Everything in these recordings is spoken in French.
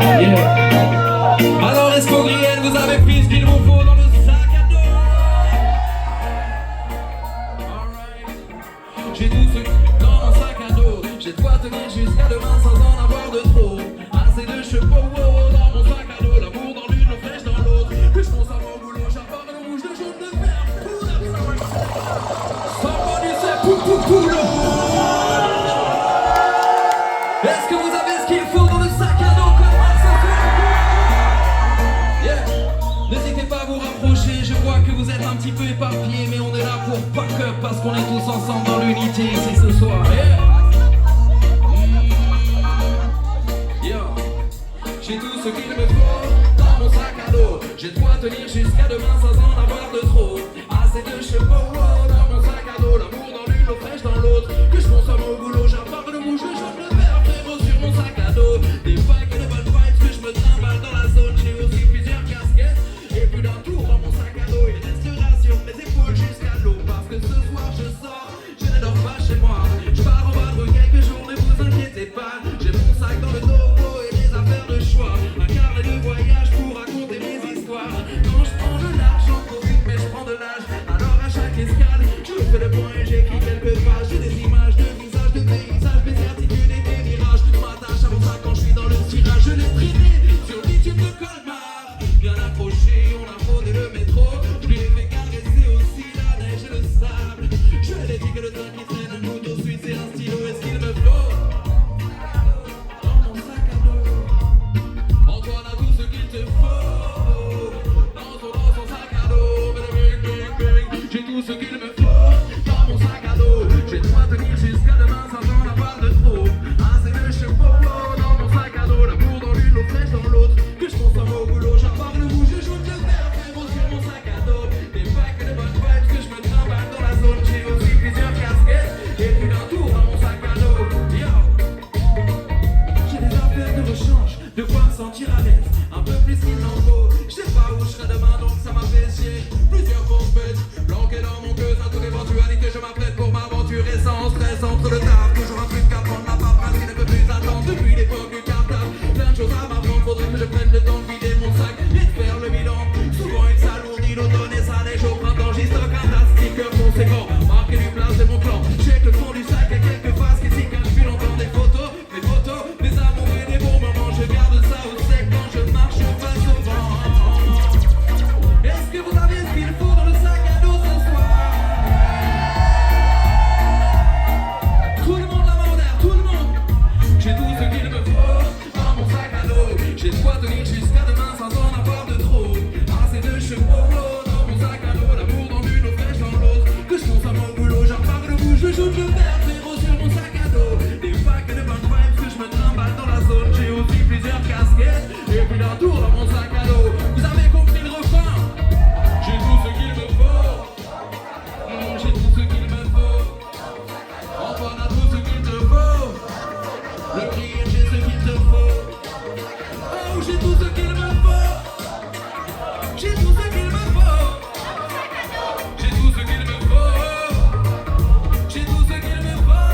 Yeah. Alors Escogrien, vous avez pris ce qu'il vous faut dans le sac à dos. Alright. J'ai tout ce dans mon sac à dos. J'ai de quoi tenir jusqu'à demain sans en avoir de trop. Assez de chevaux dans mon sac à dos. L'amour dans l'une, l'eau fraîche dans l'autre. Que je pense à mon boulot, j'apporte le rouge, le jaune, le vert. Somebody say poulo. Est-ce que vous avez ce qu'il faut dans le sac à dos comme moi ce soir? Yeah. N'hésitez pas à vous rapprocher, je vois que vous êtes un petit peu éparpillés, mais on est là pour pack up parce qu'on est tous ensemble dans l'unité ici ce soir. Yeah. J'ai tout ce qu'il me faut dans mon sac à dos. J'ai de quoi tenir jusqu'à demain sans en avoir de trop. Assez de chevaux dans mon sac à dos. L'amour dans l'une, l'eau fraîche dans l'autre. Que je consomme au boulot, j'apporte le rouge, le jaune, le vert, frérot sur mon sac à dos. Des packs et de bonnes vibes que je me trimballe dans la zone. J'ai aussi plusieurs casquettes et plus d'un tour dans mon sac à dos. Il restera sur mes épaules jusqu'à l'eau. Parce que ce soir je sors, je ne dors pas chez moi. Je pars en bas de quelques jours, ne vous inquiétez pas. J'ai mon sac dans le dos. Un carnet de voyage pour raconter mes histoires. Quand je prends de l'argent, profite, mais je prends de l'âge. Alors à chaque escale, je fais le point et j'écris quelques pages. J'ai des images de visages, de paysages, mes certitudes et des mirages. Je m'attache à mon sac quand je suis dans le tirage. Je l'ai traîné sur le tube de Colmar. Bien accroché, on a frôlé le métro. Je lui ai fait caresser aussi la neige et le sable. Je lui ai dit que le train qui traîne un couteau suisse et un stylo. Est-ce qu'il me faut? J'ai tout ce qu'il me faut dans mon sac à dos. J'ai de quoi tenir jusqu'à demain sans en avoir de trop. Assez de chevaux dans mon sac à dos. L'amour dans l'une, l'eau fraîche dans l'autre. Que je consomme au boulot, j'apporte le rouge, le jaune, le vert, frérot sur mon sac à dos. Des packs de bonnes vibes que je me trimballe dans la zone. J'ai aussi plusieurs casquettes et plus d'un tour dans mon sac à dos. Yo. J'ai des affaires de rechange, de quoi me sentir à l'aise. Un peu plus qu'il n'en faut. Je sais pas où je serai demain donc ça m'a fait chier. Plusieurs fausses bêtes planquées dans mon cœur. À toute éventualité je m'apprête pour m'aventurer sans stress. Entre le taf, toujours un truc à prendre. La paperasse qui ne peut plus attendre depuis l'époque du cartable. Plein de choses à m'apprendre, faudrait que je prenne le temps de vider mon sac et de faire le bilan. Souvent il s'alourdit l'automne et ça neige au printemps. J'y stocke un tas de stickers conséquents, marqué du place de mon clan. Check le fond du sac et quelques faces qui s'y cachent depuis longtemps. Des photos, mes amours et des bons moments. Je garde ça au sec quand je marche face au vent. Est-ce que vous avez ce qu'il faut dans le sac à dos ce soir? Tout le monde la main en l'air, tout le monde. J'ai tout ce qu'il me faut dans mon sac à dos. J'ai de quoi tenir jusqu'à demain sans en avoir de trop. Assez de chevaux dans mon sac à dos. L'amour dans l'une, l'eau fraîche dans l'autre. Que je consomme au boulot, j'apporte le rouge, le jaune, le vert, frérot sur mon sac à dos. Des packs de bonnes vibes que je me trimballe dans la zone. J'ai aussi plusieurs casquettes et puis d'un tour dans mon sac à dos. Vous avez compris le refrain? J'ai tout ce qu'il me faut. J'ai tout ce qu'il me faut. Antoine a tout ce qu'il te faut. Le rire, j'ai ce qu'il te faut. Oh, j'ai tout ce qu'il me faut. J'ai tout ce qu'il me faut. J'ai tout ce qu'il me faut. J'ai tout ce qu'il me faut.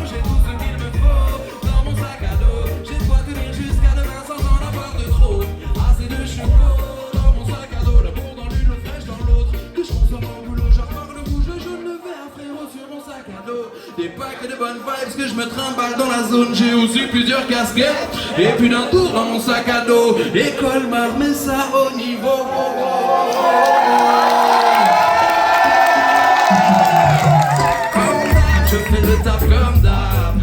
J'ai tout ce qu'il me faut dans mon sac à dos. J'ai de quoi tenir jusqu'à demain sans en avoir de trop. Assez de chevaux dans mon sac à dos. L'amour dans l'une, l'eau fraîche dans l'autre. Que je consomme au boulot, j'apporte le rouge, le jaune, le vert, frérot sur mon sac à dos. Des packs et de bonnes vibes que je me trimballe dans la zone. J'ai aussi plusieurs casquettes et puis d'un tour dans mon sac à dos. Et Colmar met ça au niveau. Comme d'hab, je fais le taf comme d'hab.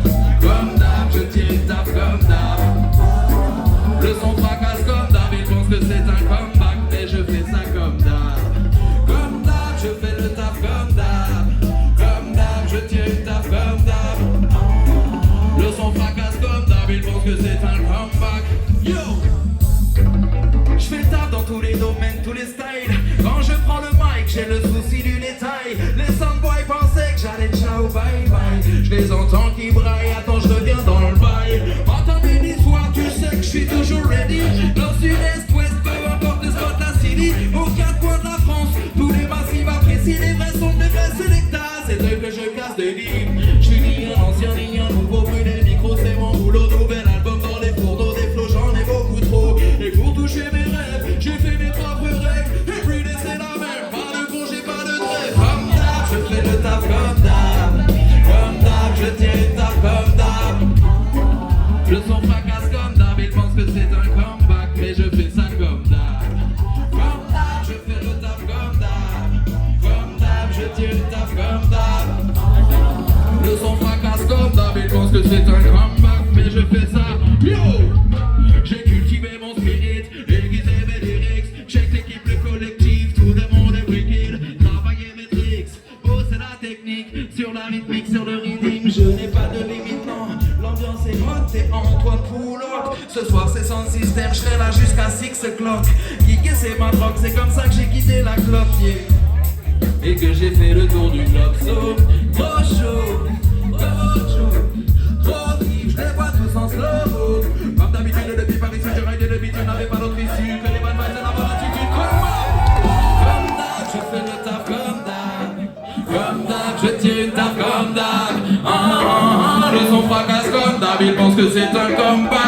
Comme d'hab, je tiens le taf comme d'hab. Le son fracasse comme d'hab, ils pensent que c'est un comeback, mais je fais ça comme d'hab. Comme d'hab, je fais le taf comme d'hab. Comme d'hab, je tiens le taf comme d'hab. Le son fracasse comme d'hab, ils pensent que c'est un comeback. Yo! Je fais le taf dans tous les domaines, tous les styles. Quand je prends le mic, j'ai le souci du détail. Les soundboys pensaient que j'allais ciao bye bye. Je les entends qui braillent, attends je reviens dans le bail. Entends une histoire, tu sais que je suis toujours ready. Nord, sud, est, ouest, peu importe le spot, la city. Aux quatre coins de la France, tous les massifs apprécient. Les vrais sons, les vrais sélectas, c'est eux que je casse des livres. Je suis ni un ancien ni un nouveau, plus les micros c'est mon boulot. Nouvel album dans les fourneaux, des Antoine Poulotte. Ce soir c'est sans système, je serai là jusqu'à 6 o'clock. Geeker c'est ma drogue, c'est comme ça que j'ai quitté la clope, yeah. Et que j'ai fait le tour du globe, so trop chaud, trop vif, je les vois tous en slow-mo. Comme d'habitude depuis Paris, si je ride de bitume, n'avais pas d'autre issue que les bonnes vibes et la bonne attitude. Comme d'hab, je fais le taf comme d'hab, je tire une taf comme d'hab. Le son fracasse comme d'hab, il pense que c'est un combat.